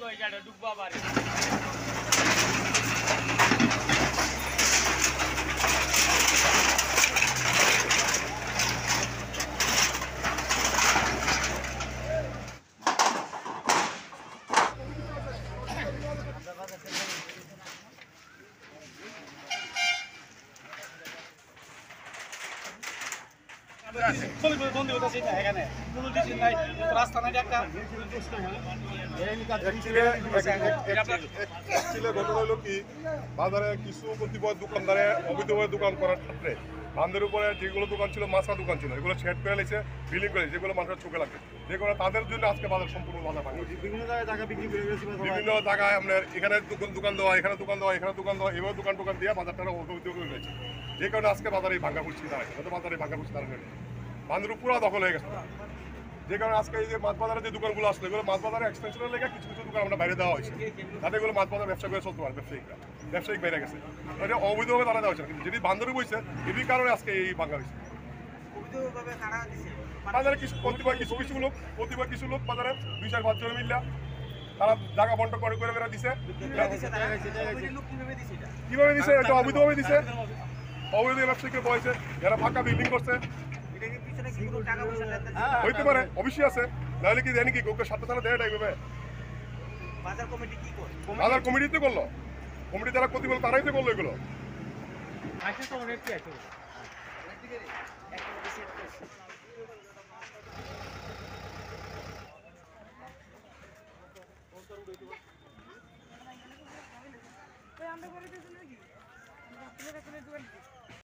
ওই জায়গাটা ডুববা পারে। রাস্তা নাই একটা ঘটনা হলো কি বাজারে কিছু কতিপয় দোকানদারে অবৈধভাবে দোকান করার ক্ষেত্রে বান্ধের উপরে যেগুলো দোকান ছিল মাছা দোকান ছিল এগুলো শেড করে লেছে বিল্ডিং করে যেগুলো মানুষের চোখে লাগে যেগুলো তাদের জন্য আজকে বাজার সম্পূর্ণ বাজার ভাঙা বিভিন্ন জায়গায় টাকা বিক্রি করে গেছে বিভিন্ন জায়গায় আপনার এখানে দোকান দেওয়া এখানে দোকান দেওয়া এখানে দোকান দেওয়া এভাবে দোকান দিয়ে বাজারটা অবৈধ করে গেছে যে কারণে আজকে বাজারে ভাঙা পড়ছি দাঁড়ায় বাজারে ভাঙা পড়ছি দাঁড়ায় বান্ধের পুরো দখল হয়ে গেছে যে কারণে আজকে এই যে মাছ বাজারে যে দোকানগুলো আসলো এগুলো মাছ বাজারে এক্সটেনশনের লেগে কিছু কিছু দোকান আমরা বাইরে দেওয়া হয়েছে তাতে এগুলো মাছ বাজার ব্যবসা করে চলতে পারে ব্যবসায়িক বাইরে গেছে এটা অবৈধভাবে তারা দেওয়া হয়েছে কিন্তু যদি বান্ধরে বইছে এরই কারণে আজকে এই ভাঙা হয়েছে বাজারে কিছু লোক বাজারে 2-4-5 জন মিললা তারা জায়গা বন্টন করে বেড়া দিছে কিভাবে দিছে এটা অবৈধভাবে দিছে অবৈধ ব্যবসায়ীকে বলেছে যারা ফাঁকা বিল্ডিং করছে হইতে পারে অবশ্যই আছে নাহলে কি জানি কি গোকে 7 সালে দেয় এইভাবে বাজার কমিটিতে করলো কমিটি যারা প্রতিবল তারাই তো করলো এগুলো